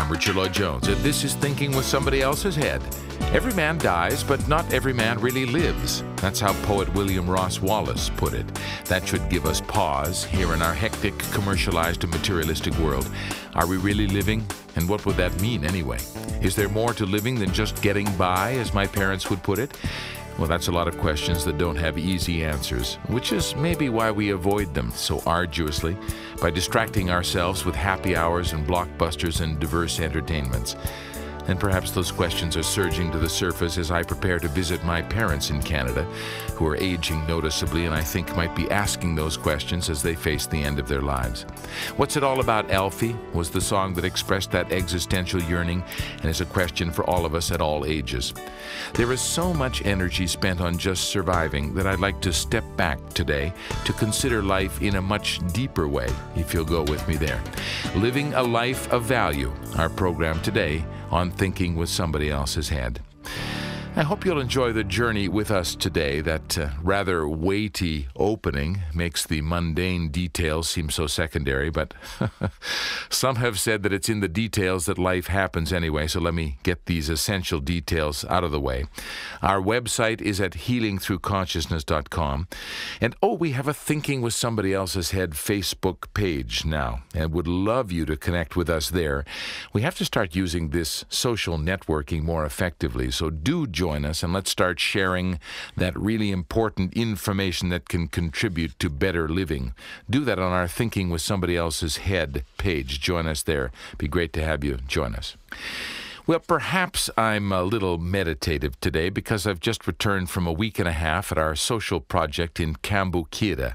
I'm Richard Lloyd Jones, and this is Thinking with Somebody Else's Head. Every man dies, but not every man really lives. That's how poet William Ross Wallace put it. That should give us pause here in our hectic, commercialized and materialistic world. Are we really living? And what would that mean anyway? Is there more to living than just getting by, as my parents would put it? Well, that's a lot of questions that don't have easy answers, which is maybe why we avoid them so arduously, by distracting ourselves with happy hours and blockbusters and diverse entertainments. And perhaps those questions are surging to the surface as I prepare to visit my parents in Canada, who are aging noticeably and I think might be asking those questions as they face the end of their lives. What's It All About, Alfie? Was the song that expressed that existential yearning and is a question for all of us at all ages. There is so much energy spent on just surviving that I'd like to step back today to consider life in a much deeper way, if you'll go with me there. Living a Life of Value, our program today on Thinking with Somebody Else's Head. I hope you'll enjoy the journey with us today. That rather weighty opening makes the mundane details seem so secondary, but some have said that it's in the details that life happens anyway, so let me get these essential details out of the way. Our website is at healingthroughconsciousness.com, and we have a Thinking with Somebody Else's Head Facebook page now, and would love you to connect with us there. We have to start using this social networking more effectively, so do join us and let's start sharing that really important information that can contribute to better living. Do that on our Thinking with Somebody Else's Head page. Join us there. Be great to have you join us. Well, perhaps I'm a little meditative today because I've just returned from a week and a half at our social project in Cambuquira.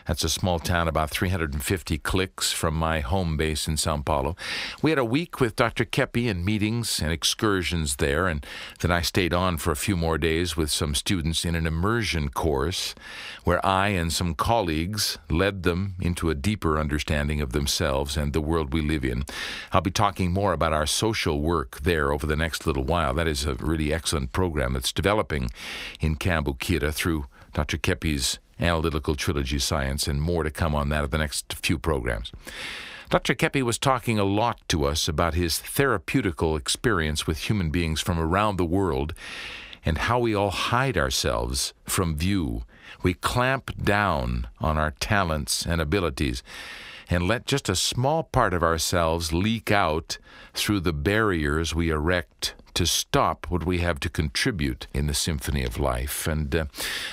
That's a small town about 350 clicks from my home base in Sao Paulo. We had a week with Dr. Kepi and meetings and excursions there, and then I stayed on for a few more days with some students in an immersion course where I and some colleagues led them into a deeper understanding of themselves and the world we live in. I'll be talking more about our social work there over the next little while. That is a really excellent program that's developing in Cambuquira through Dr. Kepi's Analytical Trilogy Science, and more to come on that in the next few programs. Dr. Kepi was talking a lot to us about his therapeutical experience with human beings from around the world and how we all hide ourselves from view. We clamp down on our talents and abilities and let just a small part of ourselves leak out through the barriers we erect to stop what we have to contribute in the symphony of life. And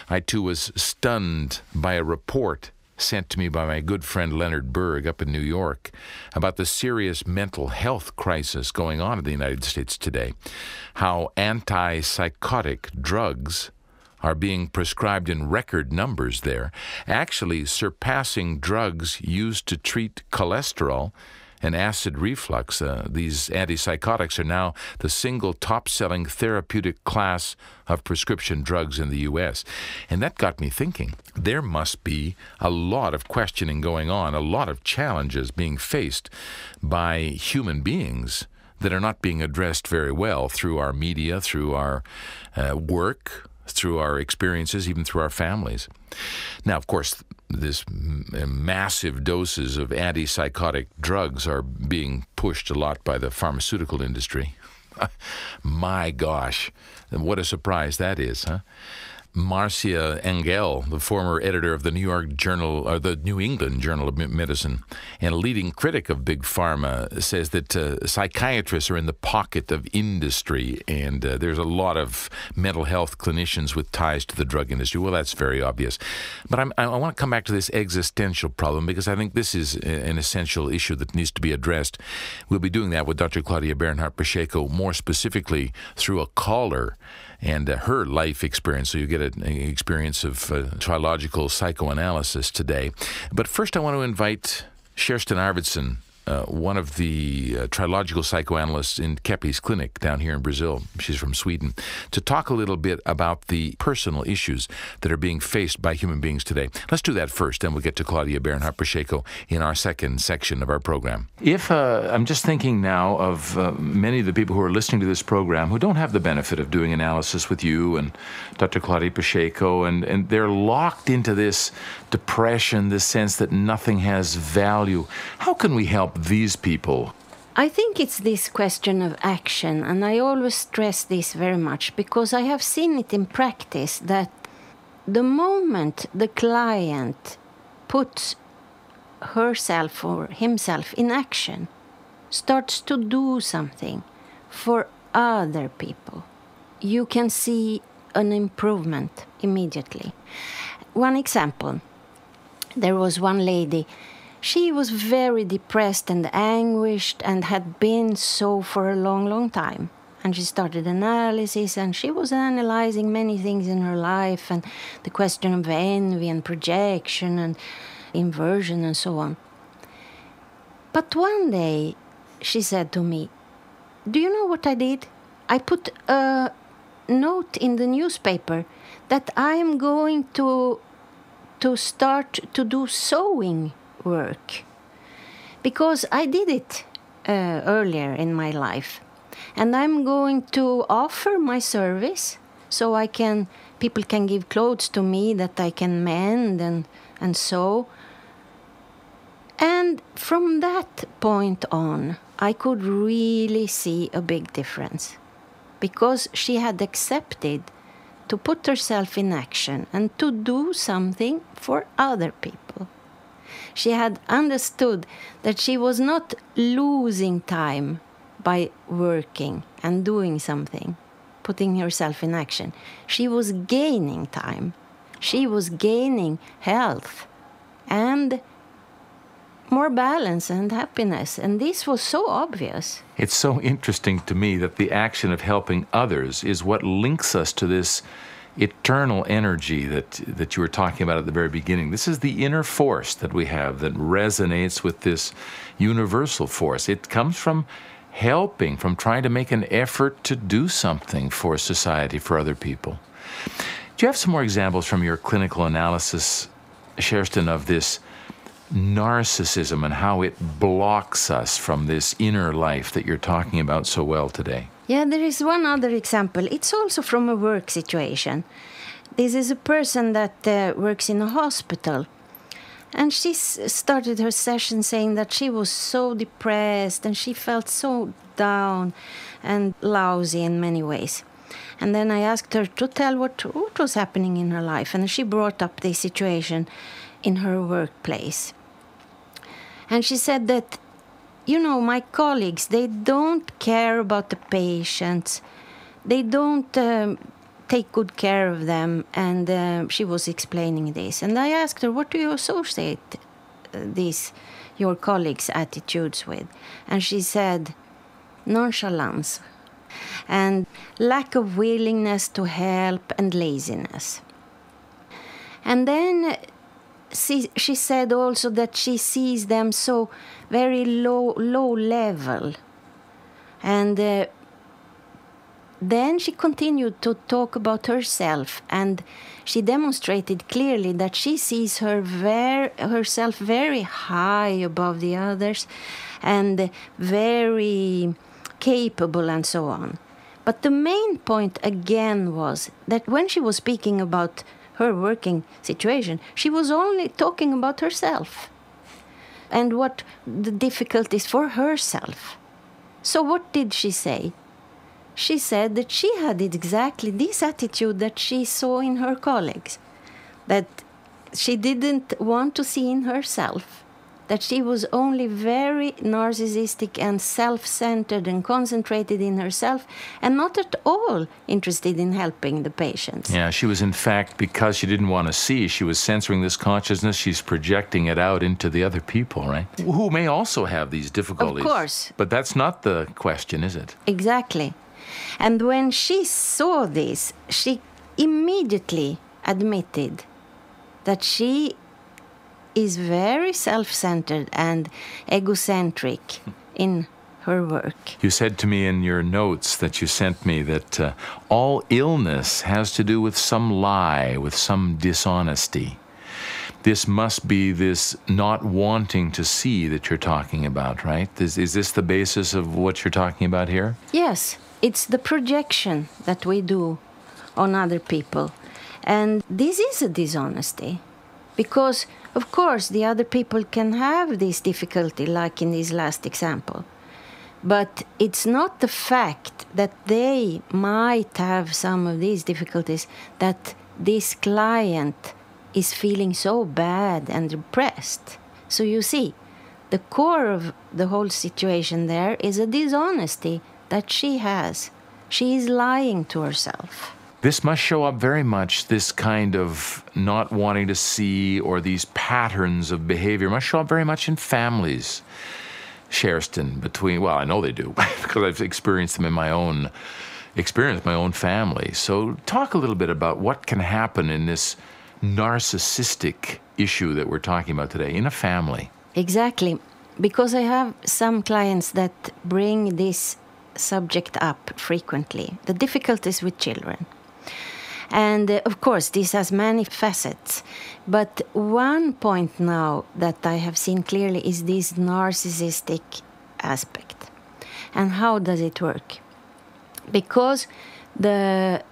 I too was stunned by a report sent to me by my good friend Leonard Berg up in New York about the serious mental health crisis going on in the United States today. How antipsychotic drugs are being prescribed in record numbers there, actually surpassing drugs used to treat cholesterol and acid reflux. These antipsychotics are now the single top-selling therapeutic class of prescription drugs in the U.S. And that got me thinking, there must be a lot of questioning going on, a lot of challenges being faced by human beings that are not being addressed very well through our media, through our work, through our experiences, even through our families. Now, of course, this massive doses of antipsychotic drugs are being pushed a lot by the pharmaceutical industry. My gosh, what a surprise that is, huh? Marcia Engel, the former editor of the New England Journal of Medicine, and a leading critic of Big Pharma, says that psychiatrists are in the pocket of industry, and there's a lot of mental health clinicians with ties to the drug industry. Well, that's very obvious. But I want to come back to this existential problem because I think this is an essential issue that needs to be addressed. We'll be doing that with Dr. Claudia Bernhardt-Pacheco, more specifically through a caller and her life experience. So you get an experience of trilogical psychoanalysis today. But first I want to invite Kerstin Arvidsson, one of the trilogical psychoanalysts in Kepi's clinic down here in Brazil. She's from Sweden, to talk a little bit about the personal issues that are being faced by human beings today. Let's do that first, then we'll get to Claudia Bernhardt-Pacheco in our second section of our program. If I'm just thinking now of many of the people who are listening to this program who don't have the benefit of doing analysis with you and Dr. Claudia Pacheco, and they're locked into this depression, this sense that nothing has value. How can we help these people I think it's this question of action, and I always stress this very much because I have seen it in practice that the moment the client puts herself or himself in action, starts to do something for other people, you can see an improvement immediately. One example, there was one lady. She was very depressed and anguished and had been so for a long, long time. And she started analysis, and she was analyzing many things in her life and the question of envy and projection and inversion and so on. But one day she said to me, "Do you know what I did? I put a note in the newspaper that I am going to start to do sewing work, because I did it earlier in my life, and I'm going to offer my service so people can give clothes to me that I can mend and sew." And from that point on, I could really see a big difference, because she had accepted to put herself in action and to do something for other people. She had understood that she was not losing time by working and doing something, putting herself in action. She was gaining time. She was gaining health and more balance and happiness. And this was so obvious. It's so interesting to me that the action of helping others is what links us to this eternal energy that you were talking about at the very beginning. This is the inner force that we have that resonates with this universal force. It comes from helping, from trying to make an effort to do something for society, for other people. Do you have some more examples from your clinical analysis, Kerstin, of this narcissism and how it blocks us from this inner life that you're talking about so well today? Yeah, there is one other example. It's also from a work situation. This is a person that works in a hospital. And she started her session saying that she was so depressed and she felt so down and lousy in many ways. And then I asked her to tell what was happening in her life. And she brought up this situation in her workplace. And she said that, my colleagues, they don't care about the patients. They don't take good care of them. And she was explaining this. And I asked her, what do you associate your colleagues' attitudes with? And she said, nonchalance and lack of willingness to help and laziness. And then she said also that she sees them so very low level. And then she continued to talk about herself, and she demonstrated clearly that she sees herself very high above the others and very capable and so on. But the main point again was that when she was speaking about her working situation, she was only talking about herself and what the difficulties for herself. So what did she say? She said that she had exactly this attitude that she saw in her colleagues, that she didn't want to see in herself, that she was only very narcissistic and self-centered and concentrated in herself and not at all interested in helping the patients. Yeah, she was in fact, because she didn't want to see, she was censoring this consciousness, she's projecting it out into the other people, right? Who may also have these difficulties. Of course. But that's not the question, is it? Exactly. And when she saw this, she immediately admitted that she is very self-centered and egocentric in her work. You said to me in your notes that you sent me that all illness has to do with some lie, with some dishonesty. This must be this not wanting to see that you're talking about, right? Is this the basis of what you're talking about here? Yes, it's the projection that we do on other people. And this is a dishonesty. Because, of course, the other people can have this difficulty, like in this last example. But it's not the fact that they might have some of these difficulties that this client is feeling so bad and depressed. So you see, the core of the whole situation there is a dishonesty that she has. She is lying to herself. This must show up very much, this kind of not wanting to see, or these patterns of behavior must show up very much in families, Sherston, well, I know they do, because I've experienced them in my own family. So talk a little bit about what can happen in this narcissistic issue that we're talking about today in a family. Exactly, because I have some clients that bring this subject up frequently, the difficulties with children. And of course, this has many facets. But one point now that I have seen clearly is this narcissistic aspect. And how does it work? Because the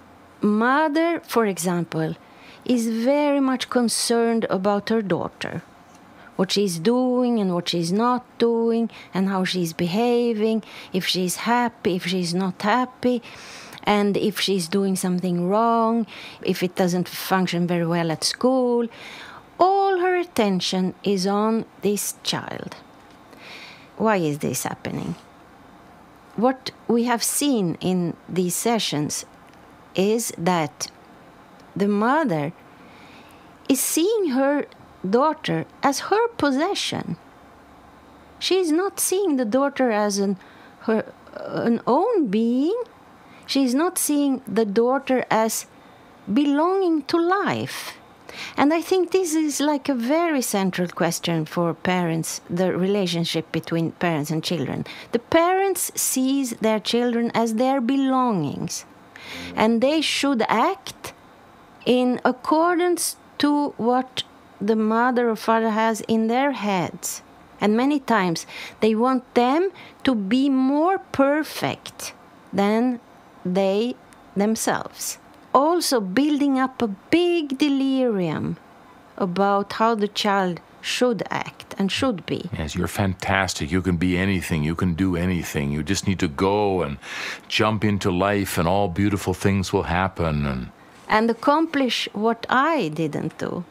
mother, for example, is very much concerned about her daughter, what she's doing and what she's not doing, and how she's behaving, if she's happy, if she's not happy, and if she's doing something wrong, if it doesn't function very well at school. All her attention is on this child. Why is this happening? What we have seen in these sessions is that the mother is seeing her daughter as her possession. She is not seeing the daughter as an own being. She is not seeing the daughter as belonging to life. And I think this is like a very central question for parents, the relationship between parents and children. The parents sees their children as their belongings, and they should act in accordance to what the mother or father has in their heads. And many times they want them to be more perfect than they themselves. Also building up a big delirium about how the child should act and should be. Yes, you're fantastic. You can be anything. You can do anything. You just need to go and jump into life and all beautiful things will happen. And accomplish what I didn't do.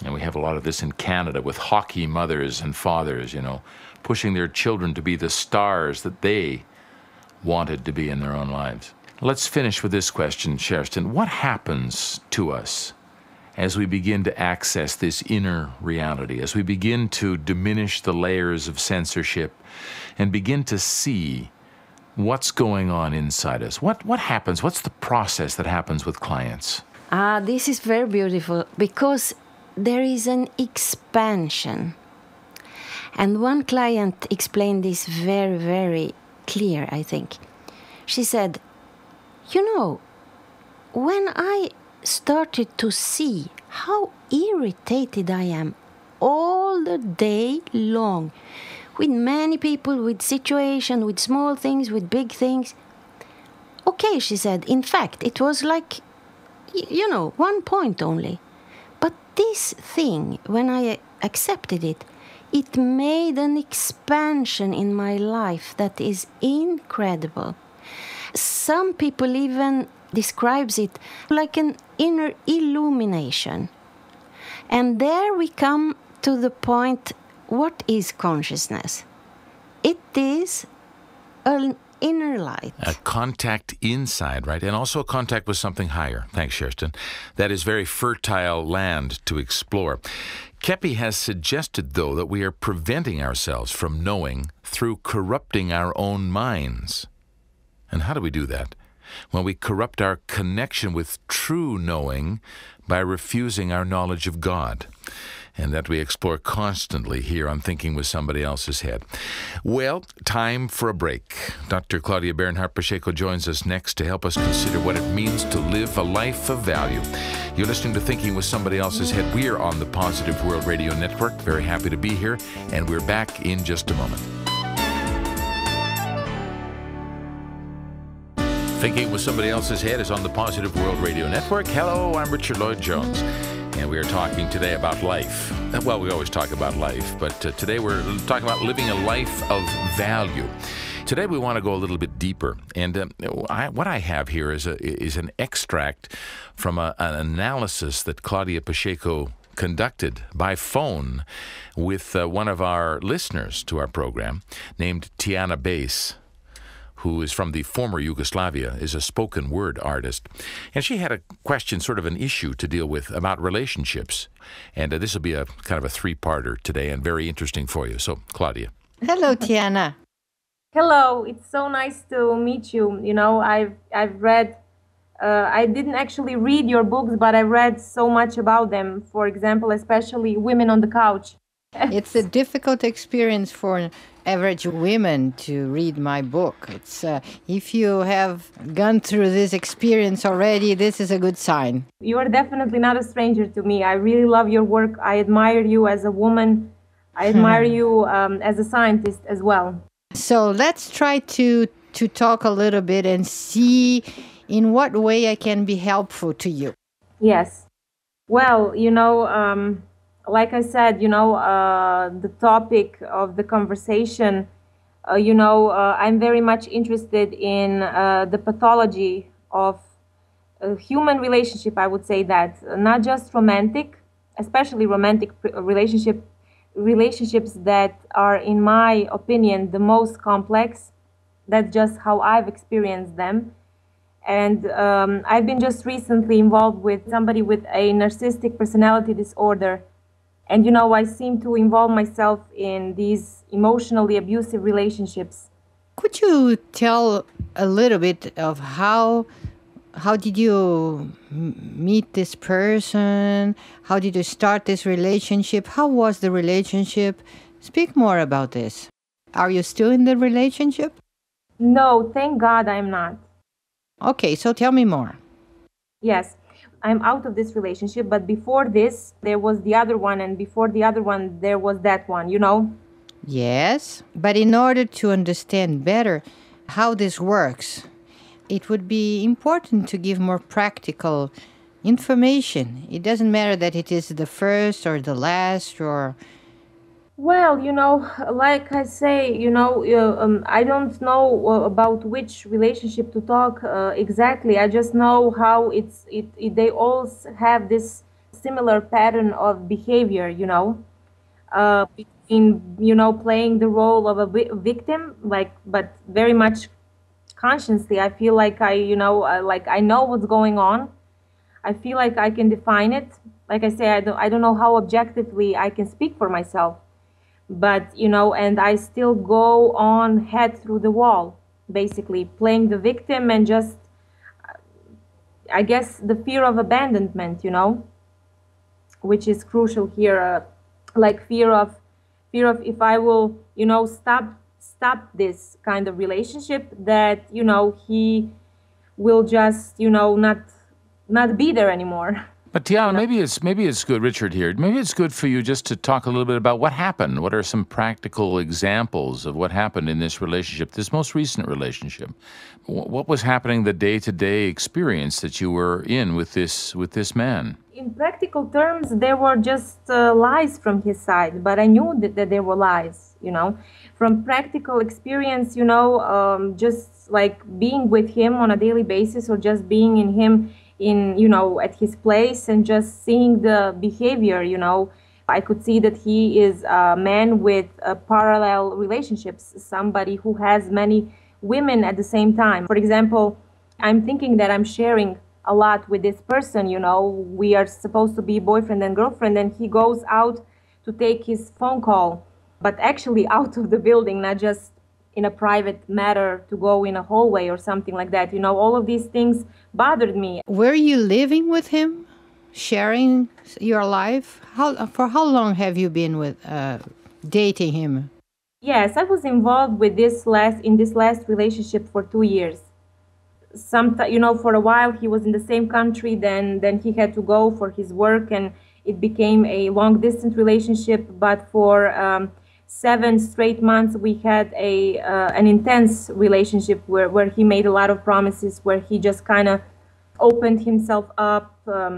And we have a lot of this in Canada with hockey mothers and fathers, pushing their children to be the stars that they wanted to be in their own lives. Let's finish with this question, Sherston. What happens to us as we begin to access this inner reality, as we begin to diminish the layers of censorship and begin to see what's going on inside us? What happens? What's the process that happens with clients? This is very beautiful because there is an expansion. And one client explained this very, very clear, I think. She said, when I started to see how irritated I am all the day long, with many people, with situations, with small things, with big things. Okay, she said, in fact, it was like, 1 point only. But this thing, when I accepted it, it made an expansion in my life that is incredible. Some people even describes it like an inner illumination. And there we come to the point, what is consciousness? It is an inner light. A contact inside, right? And also a contact with something higher. Thanks, Sherston. That is very fertile land to explore. Kepi has suggested, though, that we are preventing ourselves from knowing through corrupting our own minds. And how do we do that? When we corrupt our connection with true knowing by refusing our knowledge of God. And that we explore constantly here on Thinking with Somebody Else's Head. Well, time for a break. Dr. Claudia Bernhardt-Pacheco joins us next to help us consider what it means to live a life of value. You're listening to Thinking with Somebody Else's Head. We are on the Positive World Radio Network. Very happy to be here, and we're back in just a moment. Thinking with Somebody Else's Head is on the Positive World Radio Network. Hello, I'm Richard Lloyd Jones. And we are talking today about life. Well, we always talk about life, but today we're talking about living a life of value. Today we want to go a little bit deeper, and what I have here is an extract from an analysis that Claudia Pacheco conducted by phone with one of our listeners to our program named Tiana Bass, who is from the former Yugoslavia, is a spoken word artist. And she had a question, sort of an issue to deal with about relationships. And this will be a kind of a three-parter today and very interesting for you. So, Claudia. Hello, Tiana. Hello, it's so nice to meet you. You know, I've read, I didn't actually read your books, but I read so much about them. For example, especially Women on the Couch. It's a difficult experience for average women to read my book. It's if you have gone through this experience already, this is a good sign. You are definitely not a stranger to me. I really love your work. I admire you as a woman. I admire you as a scientist as well. So let's try to talk a little bit and see in what way I can be helpful to you. Yes. Well, you know, like I said, you know, the topic of the conversation, I'm very much interested in the pathology of a human relationship, I would say that. Not just romantic, especially romantic relationships that are, in my opinion, the most complex. That's just how I've experienced them. And I've been just recently involved with somebody with a narcissistic personality disorder. And, you know, I seem to involve myself in these emotionally abusive relationships. Could you tell a little bit of how did you meet this person? How did you start this relationship? How was the relationship? Speak more about this. Are you still in the relationship? No, thank God I'm not. Okay, so tell me more. Yes, I'm out of this relationship, but before this, there was the other one, and before the other one, there was that one, you know? Yes, but in order to understand better how this works, it would be important to give more practical information. It doesn't matter that it is the first or the last or... Well, you know, like I say, you know, I don't know about which relationship to talk exactly. I just know how they all have this similar pattern of behavior, you know, between, you know, playing the role of a victim, but very much consciously. I feel like I know what's going on. I feel like I can define it. Like I say, I don't know how objectively I can speak for myself. But, you know, and I still go on head through the wall, basically playing the victim and just, I guess, the fear of abandonment, you know, which is crucial here, like fear of if I will, you know, stop this kind of relationship, that, you know, he will just, you know, not be there anymore. But Tiana, maybe it's good, Richard here, maybe it's good for you just to talk a little bit about what happened. What are some practical examples of what happened in this relationship, this most recent relationship? What was happening, the day-to-day experience that you were in with this man? In practical terms, there were just lies from his side, but I knew that there were lies, you know. From practical experience, you know, just like being with him on a daily basis, or just being in him you know, at his place, and just seeing the behavior, you know, I could see that he is a man with parallel relationships, somebody who has many women at the same time. For example, I'm thinking that I'm sharing a lot with this person, you know, we are supposed to be boyfriend and girlfriend, and he goes out to take his phone call, but actually out of the building, not just in a private matter to go in a hallway or something like that. You know, all of these things bothered me. Were you living with him, sharing your life? For how long have you been with dating him? Yes, I was involved with in this last relationship for 2 years. You know, for a while he was in the same country, then he had to go for his work, and it became a long distance relationship. But for 7 straight months, we had an intense relationship where he made a lot of promises, where he just kind of opened himself up,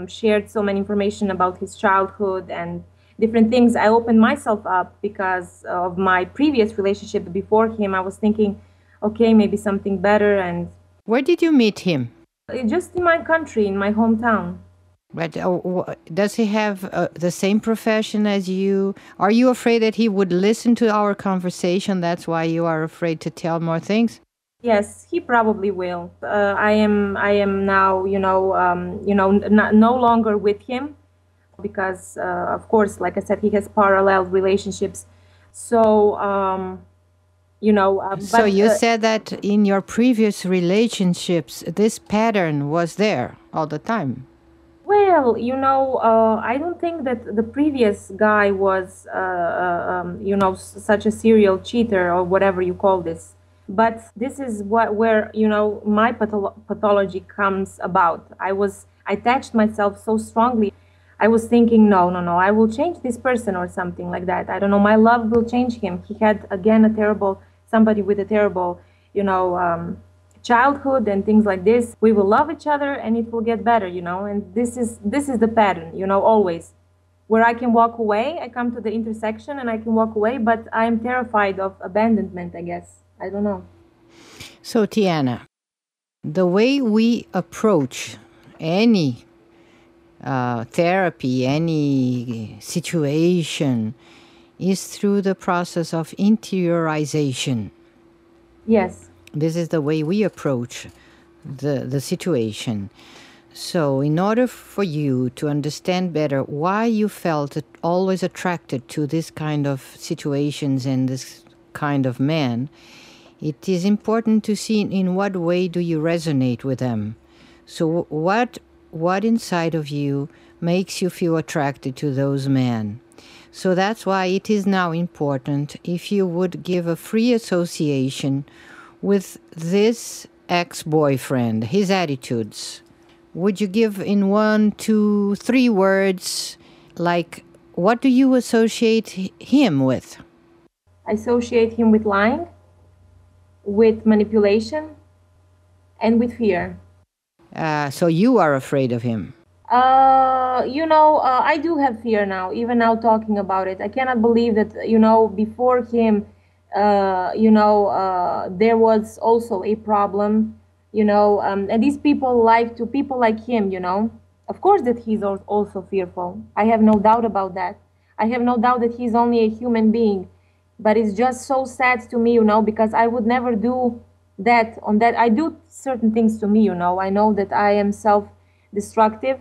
shared so many information about his childhood and different things. I opened myself up because of my previous relationship before him. I was thinking, okay, maybe something better. And Where did you meet him? just in my country, in my hometown. But does he have the same profession as you? Are you afraid that he would listen to our conversation? That's why you are afraid to tell more things? Yes, he probably will. I am now, no longer with him because, of course, like I said, he has parallel relationships. So, So you said that in your previous relationships, this pattern was there all the time. well, I don't think that the previous guy was, such a serial cheater or whatever you call this. But this is where my pathology comes about. I attached myself so strongly. I was thinking, no, no, no, I will change this person or something like that. I don't know. My love will change him. He had again somebody with a terrible, childhood and things like this. We will love each other and it will get better, And this is the pattern, always. Where I can walk away, I come to the intersection and I can walk away, but I am terrified of abandonment, I guess. I don't know. So, Tiana, the way we approach any therapy, any situation, is through the process of interiorization. Yes. This is the way we approach the situation. So in order for you to understand better why you felt always attracted to this kind of situations and this kind of man, it is important to see in what way do you resonate with them. So what inside of you makes you feel attracted to those men. So that's why it is now important if you would give a free association with this ex-boyfriend, his attitudes. Would you give in 1, 2, 3 words, like, what do you associate him with? I associate him with lying, with manipulation, and with fear. So you are afraid of him? I do have fear now, even now talking about it. I cannot believe that, before him, there was also a problem, and these people like him, of course that he's also fearful. I have no doubt about that. I have no doubt that he's only a human being, but it's just so sad to me, because I would never do that on that. I do certain things to me, I know that I am self-destructive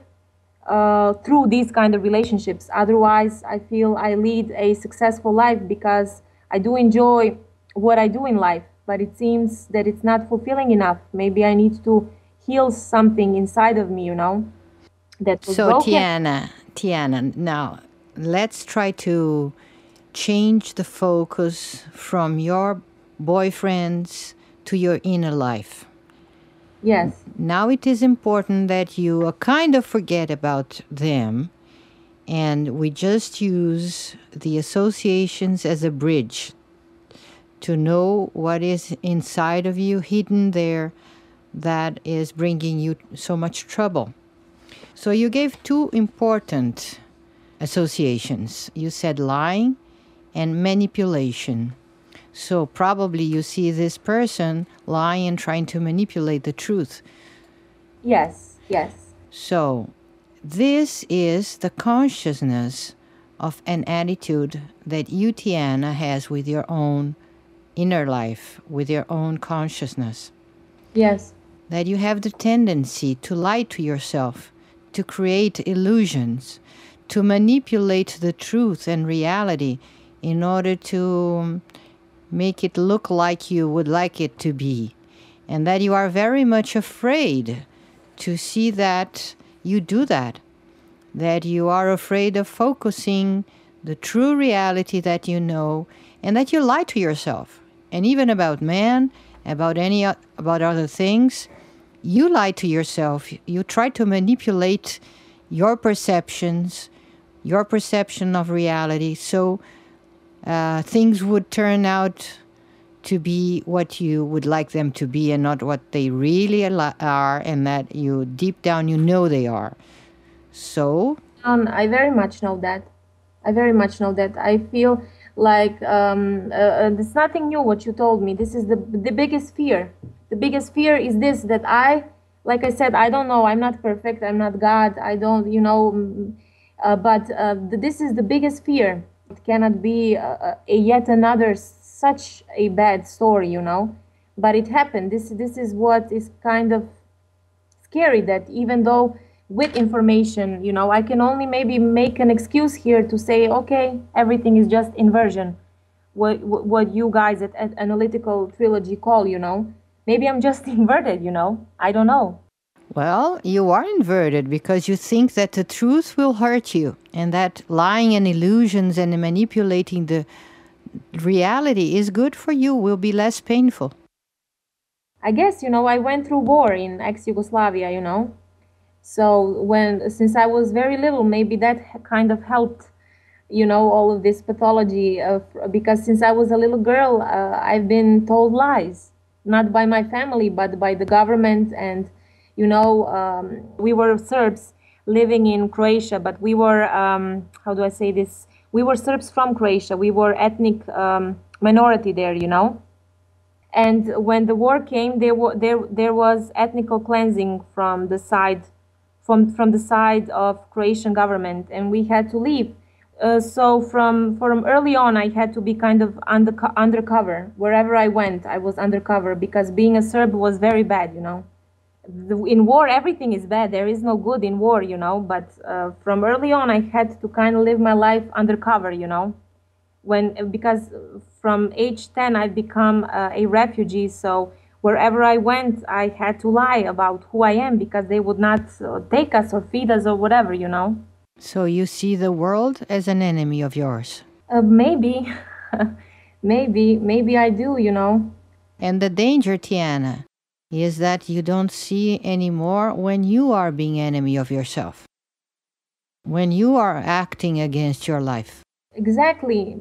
through these kind of relationships. Otherwise, I feel I lead a successful life because I do enjoy what I do in life, but it seems that it's not fulfilling enough. Maybe I need to heal something inside of me, that was broken. Tiana, now let's try to change the focus from your boyfriends to your inner life. Yes. Now it is important that you kind of forget about them, and we just use the associations as a bridge to know what is inside of you, hidden there, that is bringing you so much trouble. So you gave 2 important associations. You said lying and manipulation. So probably you see this person lying and trying to manipulate the truth. Yes, yes. So this is the consciousness of an attitude that you, Tiana, has with your own inner life, with your own consciousness. Yes. That you have the tendency to lie to yourself, to create illusions, to manipulate the truth and reality in order to make it look like you would like it to be. And that you are very much afraid to see that you do that. That you are afraid of focusing the true reality that you know, and that you lie to yourself. And even about man, about other things, you lie to yourself. You try to manipulate your perceptions, your perception of reality, so things would turn out to be what you would like them to be and not what they really are, and that you deep down you know they are. So I very much know that. I feel Like, it's nothing new what you told me. This is the biggest fear. The biggest fear is this, that like I said, I don't know. I'm not perfect. I'm not God. I don't, but this is the biggest fear. It cannot be yet another such a bad story, but it happened. This is what is kind of scary, that even though with information, I can only maybe make an excuse here to say, okay, everything is just inversion, what you guys at analytical trilogy call, maybe I'm just inverted, I don't know. Well, you are inverted because you think that the truth will hurt you, and that lying and illusions and manipulating the reality is good for you, will be less painful. I guess, I went through war in ex-Yugoslavia, so since I was very little, maybe that kind of helped, all of this pathology because since I was a little girl, I've been told lies, not by my family, but by the government. And, we were Serbs living in Croatia, but we were, how do I say this? We were Serbs from Croatia. We were ethnic minority there, And when the war came, there was ethnical cleansing from the side of Croatian government, and we had to leave. So from early on, I had to be kind of undercover. Wherever I went, I was undercover, because being a Serb was very bad, In war, everything is bad. There is no good in war, But from early on, I had to kind of live my life undercover, because from age 10, I've become a refugee. So wherever I went, I had to lie about who I am, because they would not take us or feed us or whatever, So you see the world as an enemy of yours? Maybe. maybe I do, And the danger, Tiana, is that you don't see anymore when you are being enemy of yourself, when you are acting against your life. Exactly.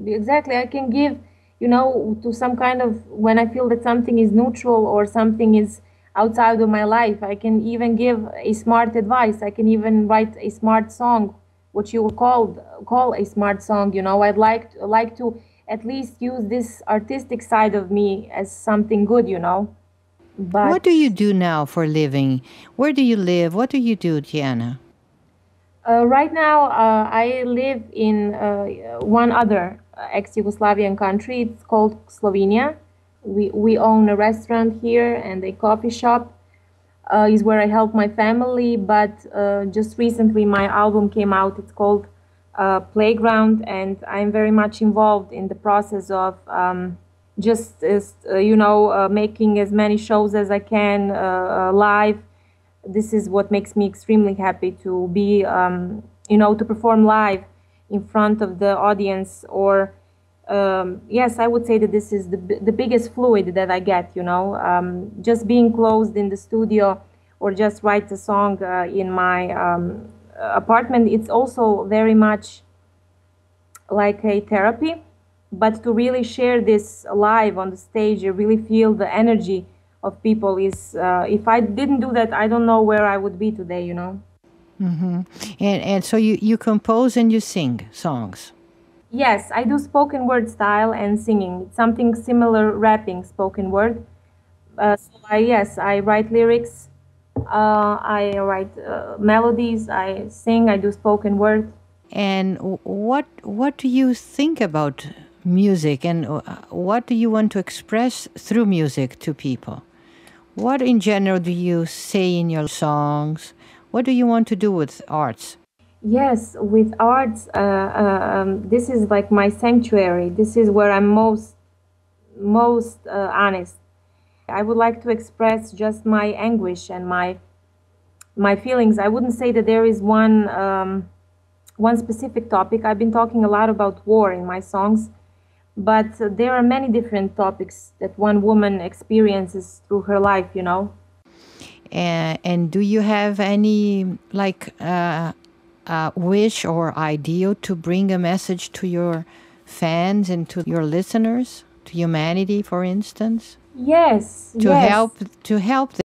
I can give, to some kind of, when I feel that something is neutral or something is outside of my life, I can even give a smart advice. I can even write a smart song, what you would call a smart song. I'd like to at least use this artistic side of me as something good, But what do you do now for living? Where do you live? What do you do, Tiana? Right now, I live in one other ex-Yugoslavian country. It's called Slovenia. We own a restaurant here and a coffee shop. Is where I help my family. But just recently, my album came out. It's called Playground, and I'm very much involved in the process of making as many shows as I can live. This is what makes me extremely happy, to be, to perform live in front of the audience. Or, yes, I would say that this is the biggest fluid that I get, just being closed in the studio or just write a song in my apartment. It's also very much like a therapy, but to really share this live on the stage, you really feel the energy of people is, if I didn't do that, I don't know where I would be today, Mm-hmm. And so you compose and you sing songs? Yes, I do spoken word style and singing. It's something similar, rapping, spoken word. I write lyrics, I write melodies, I sing, I do spoken word. And what do you think about music, and what do you want to express through music to people? What in general do you say in your songs? What do you want to do with arts? Yes, with arts, this is like my sanctuary. This is where I'm most honest. I would like to express just my anguish and my feelings. I wouldn't say that there is one specific topic. I've been talking a lot about war in my songs, but there are many different topics that one woman experiences through her life, And do you have any wish or ideal to bring a message to your fans and to your listeners, to humanity, for instance? Yes. To help